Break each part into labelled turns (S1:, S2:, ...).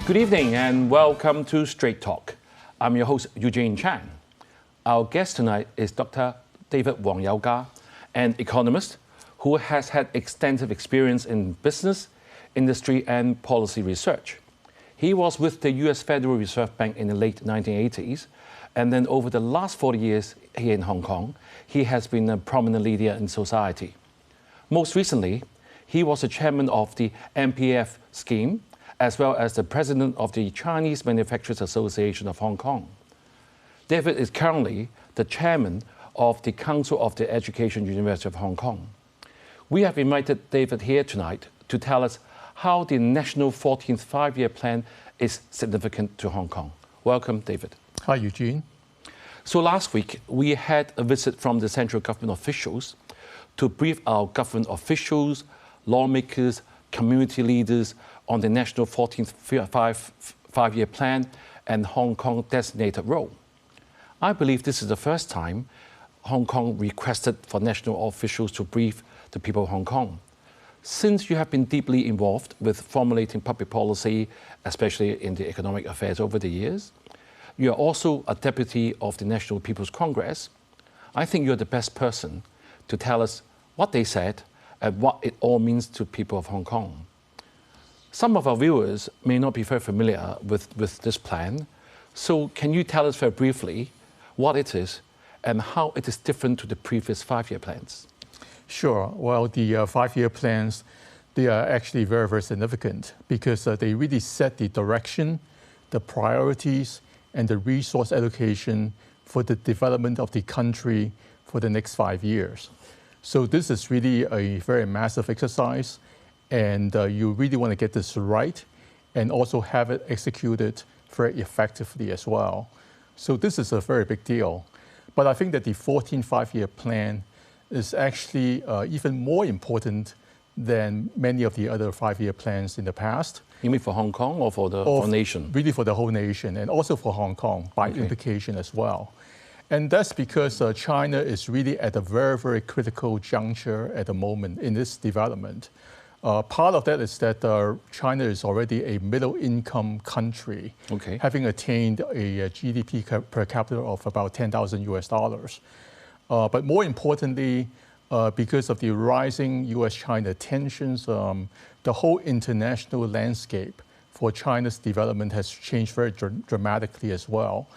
S1: Good evening and welcome to Straight Talk. I'm your host, Eugene Chan. Our guest tonight is Dr. David Wong, an economist who has had extensive experience in business, industry, and policy research. He was with the US Federal Reserve Bank in the late 1980s, and then over the last 40 years here in Hong Kong, he has been a prominent leader in society. Most recently, he was the chairman of the MPF scheme, as well as the president of the Chinese Manufacturers Association of Hong Kong. David is currently the chairman of the Council of the Education University of Hong Kong. We have invited David here tonight to tell us how the National 14th Five-Year Plan is significant to Hong Kong. Welcome, David.
S2: Hi, Eugene.
S1: So last week, we had a visit from the central government officials to brief our government officials, lawmakers, community leaders on the National 14th Five-Year Plan and Hong Kong designated role. I believe this is the first time Hong Kong requested for national officials to brief the people of Hong Kong. Since you have been deeply involved with formulating public policy, especially in the economic affairs over the years, you are also a deputy of the National People's Congress. I think you're the best person to tell us what they said and what it all means to people of Hong Kong. Some of our viewers may not be very familiar with this plan, so can you tell us very briefly what it is and how it is different to the previous five-year plans?
S2: Sure. Well, the five-year plans, they are actually very, very significant because they really set the direction, the priorities, and the resource allocation for the development of the country for the next 5 years. So this is really a very massive exercise, and you really want to get this right and also have it executed very effectively as well. So this is a very big deal. But I think that the 14th Five-Year Plan is actually even more important than many of the other five-year plans in the past.
S1: You mean for Hong Kong or for the whole nation?
S2: Really for the whole nation, and also for Hong Kong by implication as well. And that's because China is really at a very, very critical juncture at the moment in this development. Part of that is that China is already a middle-income country, having attained a GDP per capita of about $10,000 US. But more importantly, because of the rising US-China tensions, the whole international landscape for China's development has changed very dramatically as well.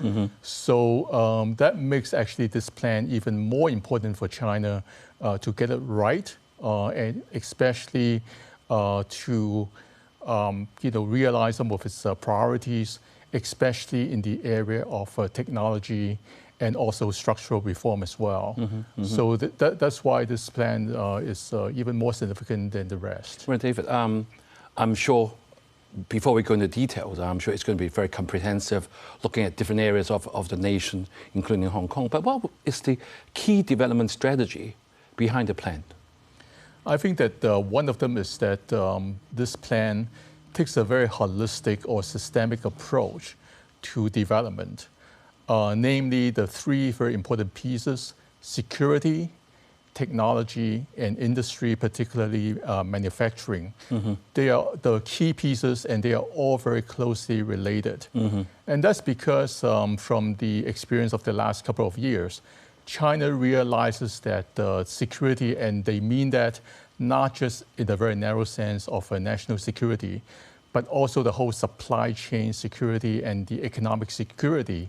S2: So that makes actually this plan even more important for China to get it right, and especially to realize some of its priorities, especially in the area of technology and also structural reform as well. So that's why this plan is even more significant than the rest.
S1: Well, David, I'm sure before we go into details, I'm sure it's going to be very comprehensive, looking at different areas of the nation, including Hong Kong. But what is the key development strategy behind the plan?
S2: I think that one of them is that this plan takes a very holistic or systemic approach to development. Namely the three very important pieces: security, technology, and industry, particularly manufacturing. They are the key pieces, and they are all very closely related. And that's because from the experience of the last couple of years, China realizes that security, and they mean that not just in the very narrow sense of national security, but also the whole supply chain security and the economic security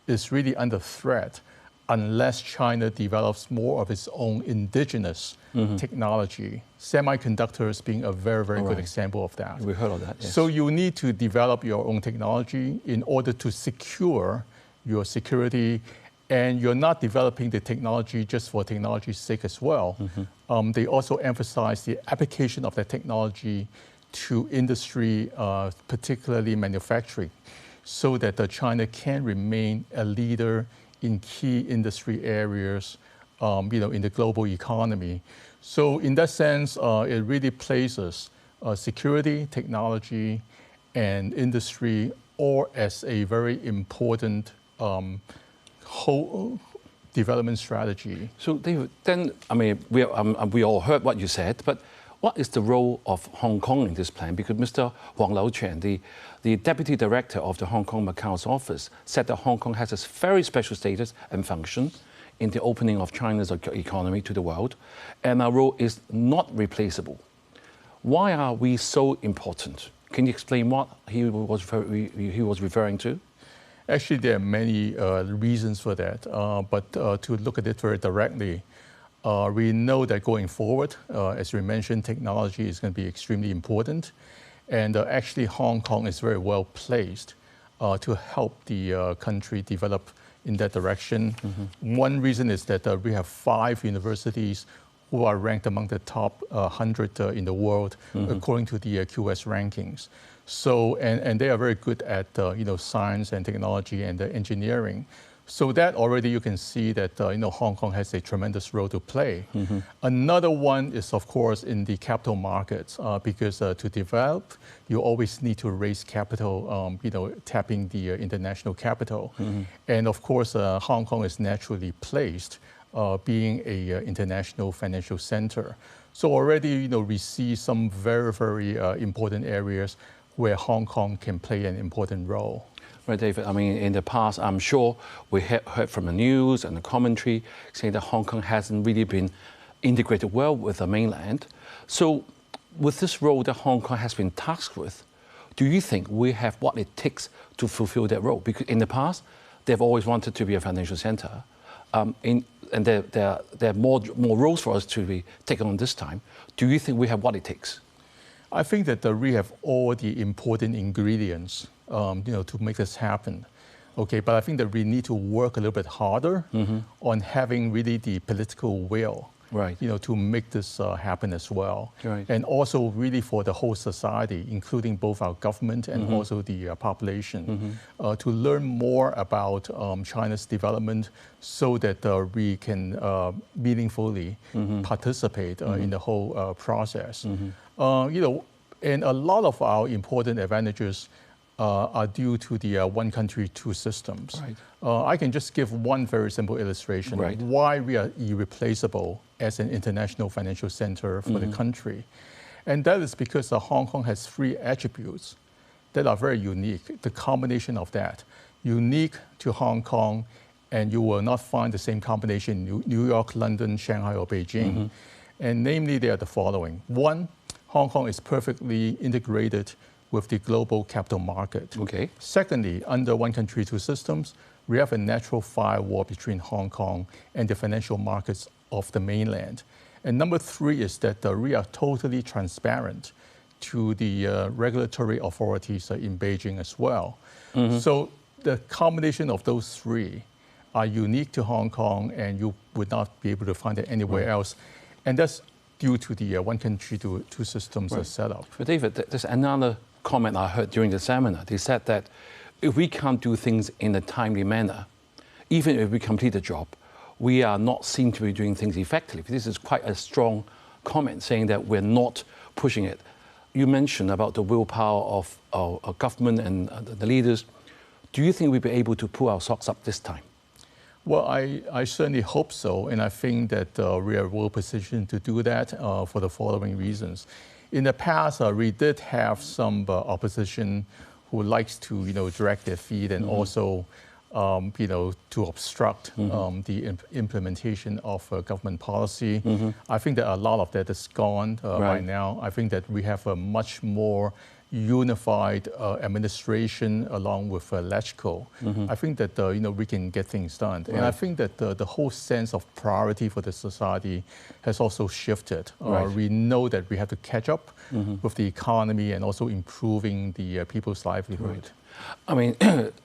S2: is really under threat unless China develops more of its own indigenous technology. Semiconductors being a very, very good example of that.
S1: We heard of that, yes.
S2: So you need to develop your own technology in order to secure your security, and you're not developing the technology just for technology's sake as well. They also emphasize the application of that technology to industry, particularly manufacturing, so that China can remain a leader in key industry areas, in the global economy. So in that sense, it really places security, technology, and industry all as a very important whole development strategy.
S1: So David, then, I mean, we all heard what you said, but what is the role of Hong Kong in this plan? Because Mr. Wang Lauchen, the Deputy Director of the Hong Kong Macau's office, said that Hong Kong has a very special status and function in the opening of China's economy to the world, and our role is not replaceable. Why are we so important? Can you explain what he was referring to?
S2: Actually, there are many reasons for that, but to look at it very directly, we know that going forward, as we mentioned, technology is going to be extremely important, and actually Hong Kong is very well placed to help the country develop in that direction. One reason is that we have 5 universities who are ranked among the top 100 in the world, according to the QS rankings. So, and they are very good at science and technology and engineering. So that already you can see that Hong Kong has a tremendous role to play. Another one is, of course, in the capital markets, because to develop, you always need to raise capital, tapping the international capital. And of course, Hong Kong is naturally placed, being a international financial center. So already, we see some very, very important areas where Hong Kong can play an important role.
S1: Right, David. I mean, in the past, I'm sure we heard from the news and the commentary saying that Hong Kong hasn't really been integrated well with the mainland. So, with this role that Hong Kong has been tasked with, do you think we have what it takes to fulfill that role? Because in the past, they've always wanted to be a financial center, and there are more roles for us to be taken on this time. Do you think we have what it takes?
S2: I think that we have all the important ingredients, to make this happen. Okay, but I think that we need to work a little bit harder on having really the political will,
S1: right?
S2: To make this happen as well.
S1: Right.
S2: And also really for the whole society, including both our government and also the population, to learn more about China's development so that we can meaningfully participate in the whole process. And a lot of our important advantages are due to the one country, two systems.
S1: Right.
S2: I can just give one very simple illustration of why we are irreplaceable as an international financial center for the country. And that is because Hong Kong has 3 attributes that are very unique. The combination of that, unique to Hong Kong, and you will not find the same combination in New York, London, Shanghai, or Beijing. And namely, they are the following. 1, Hong Kong is perfectly integrated with the global capital market.
S1: Okay.
S2: Secondly, under one country, two systems, we have a natural firewall between Hong Kong and the financial markets of the mainland. And number 3 is that we are totally transparent to the regulatory authorities in Beijing as well. So the combination of those 3 are unique to Hong Kong, and you would not be able to find it anywhere else. And that's due to the one country, two systems setup.
S1: But David, there's another comment I heard during the seminar. They said that if we can't do things in a timely manner, even if we complete the job, we are not seen to be doing things effectively. This is quite a strong comment, saying that we're not pushing it. You mentioned about the willpower of our government and the leaders. Do you think we'll be able to pull our socks up this time?
S2: Well, I certainly hope so, and I think that we are well positioned to do that for the following reasons. In the past, we did have some opposition who likes to, drag their feet and also, to obstruct the implementation of government policy. I think that a lot of that is gone right now. I think that we have a much more unified administration along with LegCo. I think that we can get things done, and I think that the whole sense of priority for the society has also shifted. We know that we have to catch up with the economy and also improving the people's livelihood.
S1: I mean,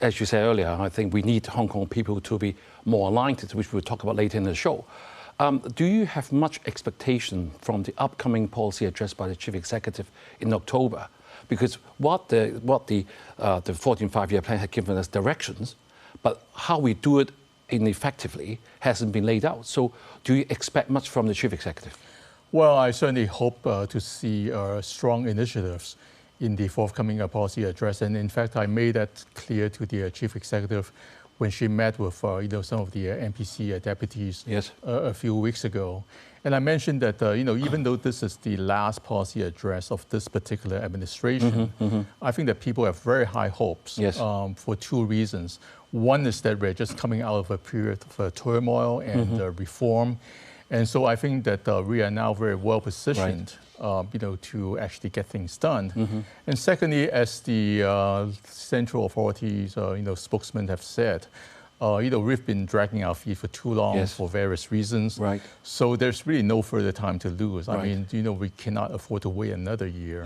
S1: as you said earlier, I think we need Hong Kong people to be more aligned, which we'll talk about later in the show. Do you have much expectation from the upcoming policy address by the Chief Executive in October? Because what the 14th Five-Year Plan had given us directions, but how we do it effectively hasn't been laid out. So do you expect much from the Chief Executive?
S2: Well, I certainly hope to see strong initiatives in the forthcoming policy address. And in fact, I made that clear to the Chief Executive when she met with some of the NPC deputies a few weeks ago. And I mentioned that, even though this is the last policy address of this particular administration, I think that people have very high hopes for two reasons. One is that we're just coming out of a period of turmoil and reform. And so I think that we are now very well positioned, to actually get things done. And secondly, as the central authorities, spokesmen have said, we've been dragging our feet for too long for various reasons.
S1: Right.
S2: So there's really no further time to lose. I mean, we cannot afford to wait another year.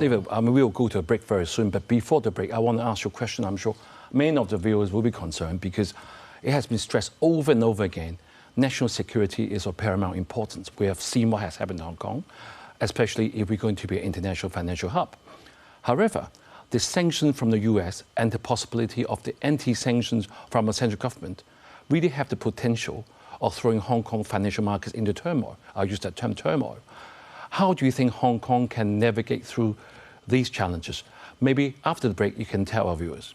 S1: David, we'll go to a break very soon, but before the break, I want to ask you a question. I'm sure many of the viewers will be concerned because it has been stressed over and over again. National security is of paramount importance. We have seen what has happened in Hong Kong, especially if we're going to be an international financial hub. However, the sanctions from the US and the possibility of the anti-sanctions from the central government really have the potential of throwing Hong Kong financial markets into turmoil. I'll use that term, turmoil. How do you think Hong Kong can navigate through these challenges? Maybe after the break, you can tell our viewers.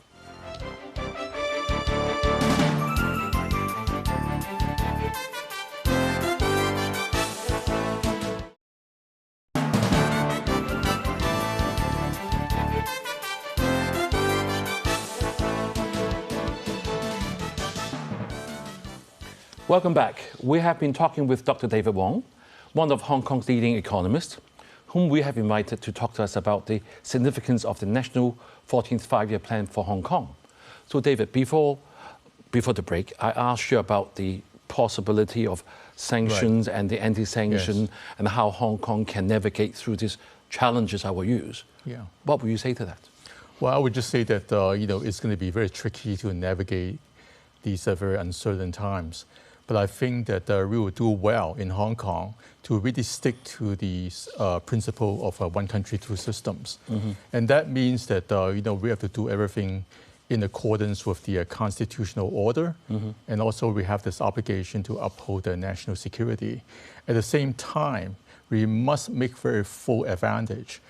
S1: Welcome back. We have been talking with Dr. David Wong, one of Hong Kong's leading economists, whom we have invited to talk to us about the significance of the National 14th Five-Year Plan for Hong Kong. So David, before the break, I asked you about the possibility of sanctions and the anti-sanction and how Hong Kong can navigate through these challenges I will use. What would you say to that?
S2: Well, I would just say that, it's going to be very tricky to navigate these very uncertain times. But I think that we will do well in Hong Kong to really stick to the principle of one country, two systems. And that means that we have to do everything in accordance with the constitutional order. And also we have this obligation to uphold the national security. At the same time, we must make very full advantage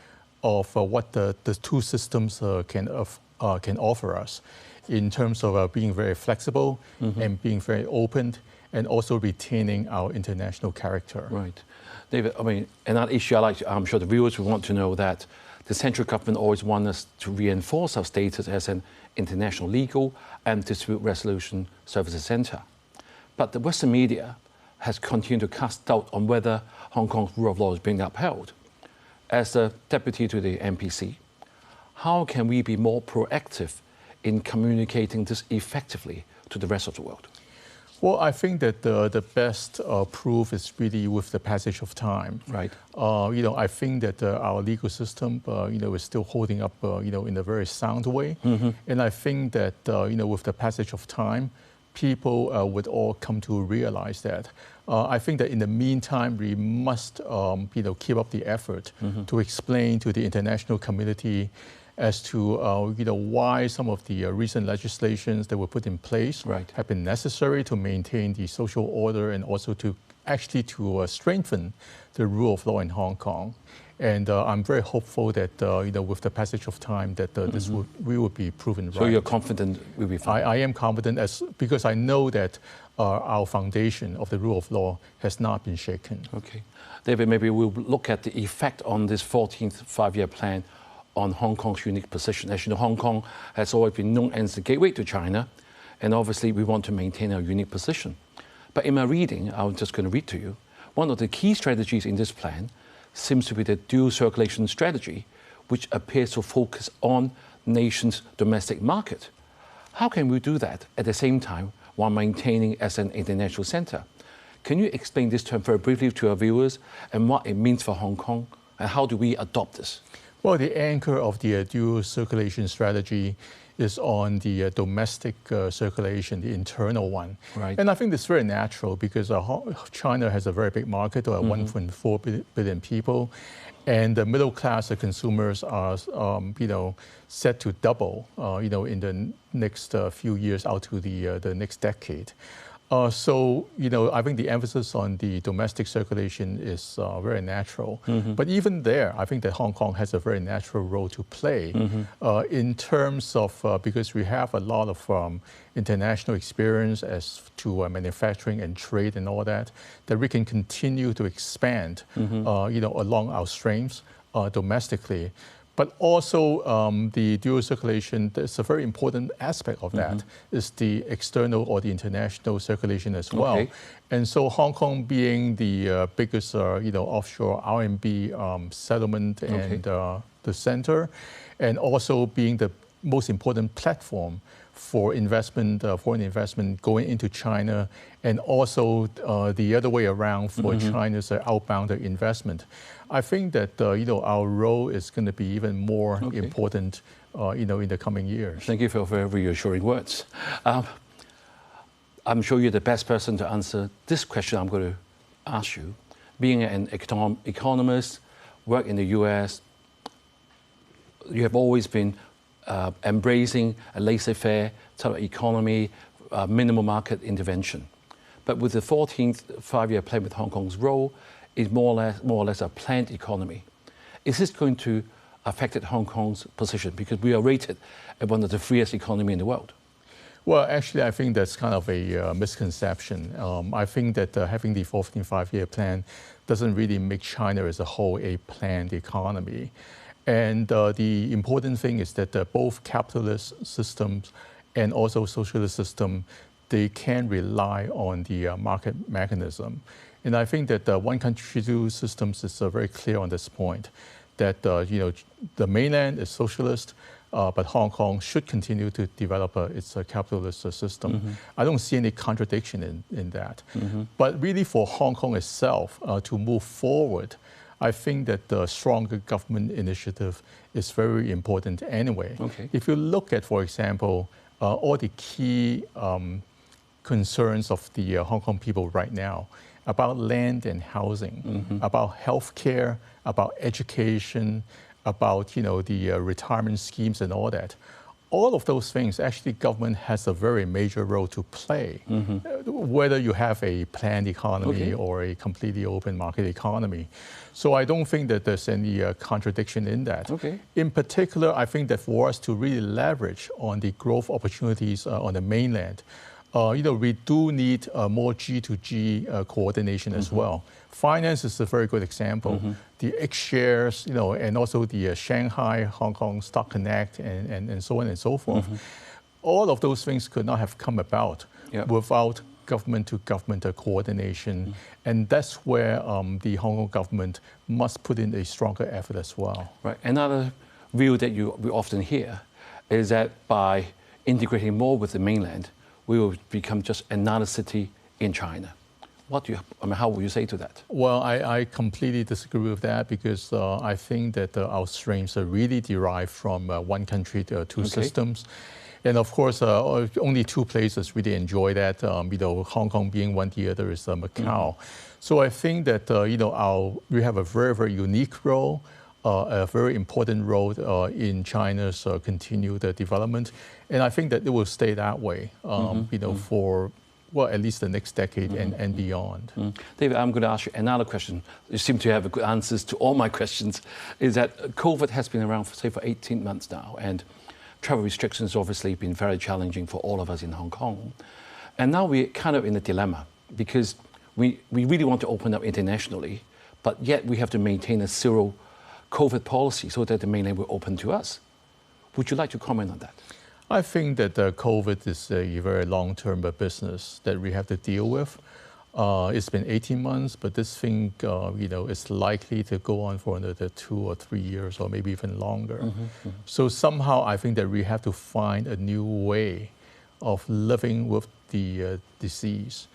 S2: of what the two systems can offer us in terms of being very flexible and being very open, and also retaining our international character.
S1: Right. David, another issue I'm sure the viewers will want to know that the central government always wants us to reinforce our status as an international legal and dispute resolution services center. But the Western media has continued to cast doubt on whether Hong Kong's rule of law is being upheld. As a deputy to the NPC, how can we be more proactive in communicating this effectively to the rest of the world?
S2: Well, I think that the best proof is really with the passage of time.
S1: Right.
S2: I think that our legal system, is still holding up, in a very sound way. And I think that, with the passage of time, people would all come to realize that. I think that in the meantime, we must, keep up the effort to explain to the international community as to why some of the recent legislations that were put in place have been necessary to maintain the social order and also to actually strengthen the rule of law in Hong Kong. And I'm very hopeful that with the passage of time that we will be proven right.
S1: So you're confident we'll be fine?
S2: I am confident because I know that our foundation of the rule of law has not been shaken.
S1: Okay. David, maybe we'll look at the effect on this 14th five-year plan on Hong Kong's unique position. As you know, Hong Kong has always been known as the gateway to China, and obviously we want to maintain our unique position. But in my reading, I'm just going to read to you, one of the key strategies in this plan seems to be the dual circulation strategy, which appears to focus on nation's domestic market. How can we do that at the same time while maintaining as an international center? Can you explain this term very briefly to our viewers and what it means for Hong Kong, and how do we adopt this?
S2: Well, the anchor of the dual circulation strategy is on the domestic circulation, the internal one.
S1: Right.
S2: And I think it's very natural because China has a very big market, 1.4 billion people, and the middle class consumers are, set to double, in the next few years out to the next decade. So, I think the emphasis on the domestic circulation is very natural. But even there, I think that Hong Kong has a very natural role to play in terms of, because we have a lot of international experience as to manufacturing and trade and all that we can continue to expand, along our strengths domestically. But also the dual circulation, there's a very important aspect of that, is the external or the international circulation as well.
S1: Okay.
S2: And so Hong Kong being the biggest, offshore RMB settlement and the center, and also being the most important platform for investment, foreign investment going into China, and also the other way around for China's outbound investment. I think that our role is going to be even more important, in the coming years.
S1: Thank you for very reassuring words. I'm sure you're the best person to answer this question I'm going to ask you. Being an economist, work in the US, you have always been embracing a laissez-faire type of economy, minimal market intervention. But with the 14th five-year plan with Hong Kong's role, is more or less a planned economy. Is this going to affect Hong Kong's position? Because we are rated as one of the freest economies in the world.
S2: Well, actually, I think that's kind of a misconception. I think that having the 14th five-year plan doesn't really make China as a whole a planned economy. And the important thing is that both capitalist systems and also socialist system, they can rely on the market mechanism. And I think that one country, two systems is very clear on this point, that the mainland is socialist, but Hong Kong should continue to develop its capitalist system. I don't see any contradiction in that. But really for Hong Kong itself to move forward, I think that the stronger government initiative is very important anyway. If you look at, for example, all the key concerns of the Hong Kong people right now, about land and housing, about healthcare, about education, about the retirement schemes and all that. All of those things, actually, government has a very major role to play, whether you have a planned economy or a completely open market economy. So I don't think that there's any contradiction in that. In particular, I think that for us to really leverage on the growth opportunities on the mainland, we do need more G2G coordination as well. Finance is a very good example. The X shares, and also the Shanghai, Hong Kong Stock Connect, and so on and so forth. All of those things could not have come about without government-to-government coordination. And that's where the Hong Kong government must put in a stronger effort as well.
S1: Right. Another view that we often hear is that by integrating more with the mainland, we will become just another city in China. How would you say to that?
S2: Well, I completely disagree with that, because I think that our strengths are really derived from one country, two systems. And of course, only two places really enjoy that. Hong Kong being one, the other is Macau. So I think that we have a very, very unique role, a very important role in China's continued development. And I think that it will stay that way, for, well, at least the next decade and beyond.
S1: David, I'm going to ask you another question. You seem to have good answers to all my questions. Is that COVID has been around, for 18 months now, and travel restrictions obviously been very challenging for all of us in Hong Kong. And now we're kind of in a dilemma, because we really want to open up internationally, but yet we have to maintain a zero COVID policy so that the mainland will open to us. Would you like to comment on that?
S2: I think that COVID is a very long-term business that we have to deal with. It's been 18 months, but this thing, is likely to go on for another 2 or 3 years, or maybe even longer. So somehow I think that we have to find a new way of living with the disease.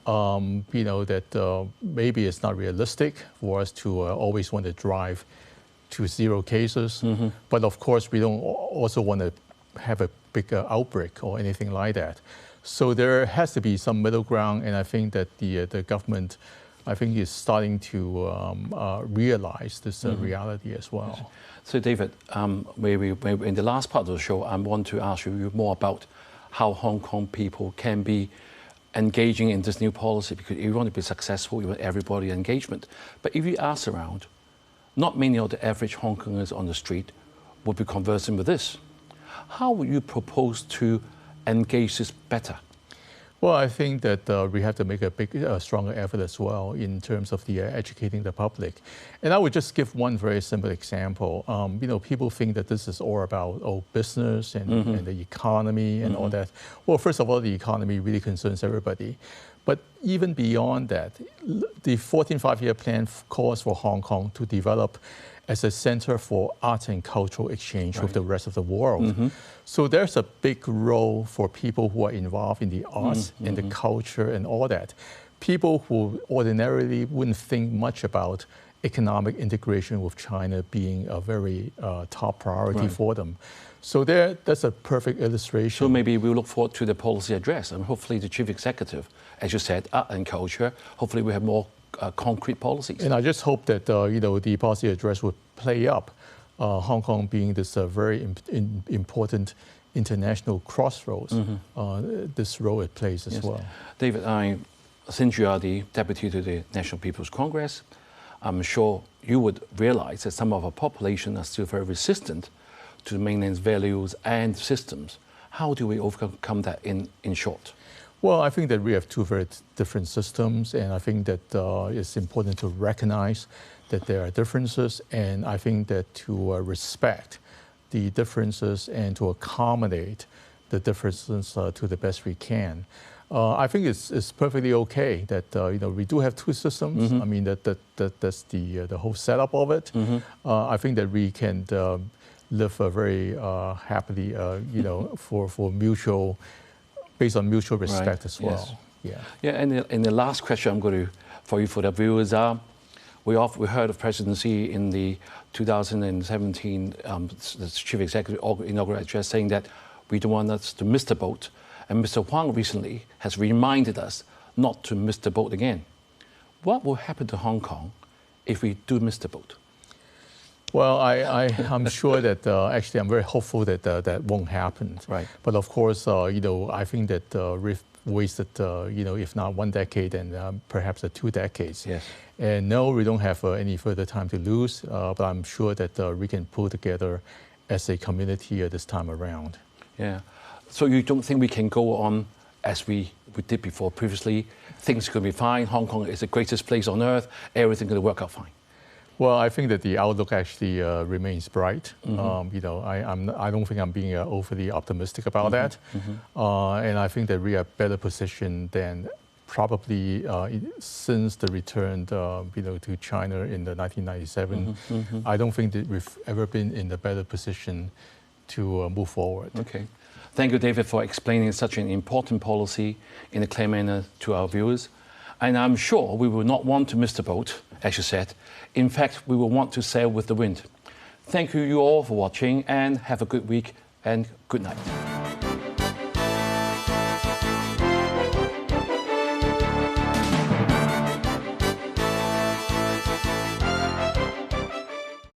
S2: That maybe it's not realistic for us to always want to drive to 0 cases. But of course, we don't also want to have a big outbreak or anything like that. So there has to be some middle ground, and I think that the government, is starting to realize this reality as well.
S1: So David, maybe in the last part of the show, I want to ask you more about how Hong Kong people can be engaging in this new policy because if you want to be successful, you want everybody engagement. But if you ask around, not many of the average Hong Kongers on the street would be conversing with this. How would you propose to engage this better?
S2: Well, I think that we have to make a big, stronger effort as well in terms of the educating the public. And I would just give one very simple example. You know, people think that this is all about business and the economy and all that. Well, first of all, the economy really concerns everybody. But even beyond that, the 14th Five-Year Plan calls for Hong Kong to develop as a center for art and cultural exchange with the rest of the world. So there's a big role for people who are involved in the arts and the culture and all that. People who ordinarily wouldn't think much about economic integration with China being a very top priority for them. So that's a perfect illustration.
S1: So maybe we'll look forward to the policy address and hopefully the chief executive, as you said, art and culture, hopefully we have more concrete policies.
S2: And I just hope that you know, the policy address would play up Hong Kong being this very important international crossroads, this role it plays as well.
S1: David, since you are the deputy to the National People's Congress, I'm sure you would realize that some of our population are still very resistant to mainland's values and systems. How do we overcome that in short?
S2: Well, I think that we have two very different systems, and I think that it's important to recognize that there are differences, and I think that to respect the differences and to accommodate the differences to the best we can. I think it's perfectly okay that you know, we do have two systems. I mean that's the whole setup of it. I think that we can live very happily, you know, based on mutual respect as well.
S1: Yeah. And the last question I'm going to for the viewers we heard of President Xi in the 2017 the Chief Executive inaugural address saying that we don't want us to miss the boat, and Mr. Wong recently has reminded us not to miss the boat again. What will happen to Hong Kong if we do miss the boat?
S2: Well, I'm sure that actually I'm very hopeful that that won't happen.
S1: Right.
S2: But of course, you know, I think that we've wasted, you know, if not 1 decade, then perhaps 2 decades.
S1: Yes.
S2: And no, we don't have any further time to lose. But I'm sure that we can pull together as a community this time around.
S1: Yeah. So you don't think we can go on as we did before previously? Things are going to be fine. Hong Kong is the greatest place on earth. Everything's going to work out fine.
S2: Well, I think that the outlook actually remains bright. You know, I don't think I'm being overly optimistic about that. And I think that we are better positioned than probably since the return, you know, to China in the 1997. I don't think that we've ever been in a better position to move forward.
S1: Okay. Thank you, David, for explaining such an important policy in a clear manner to our viewers. And I'm sure we will not want to miss the boat, as you said. In fact, we will want to sail with the wind. Thank you all for watching, and have a good week and good night.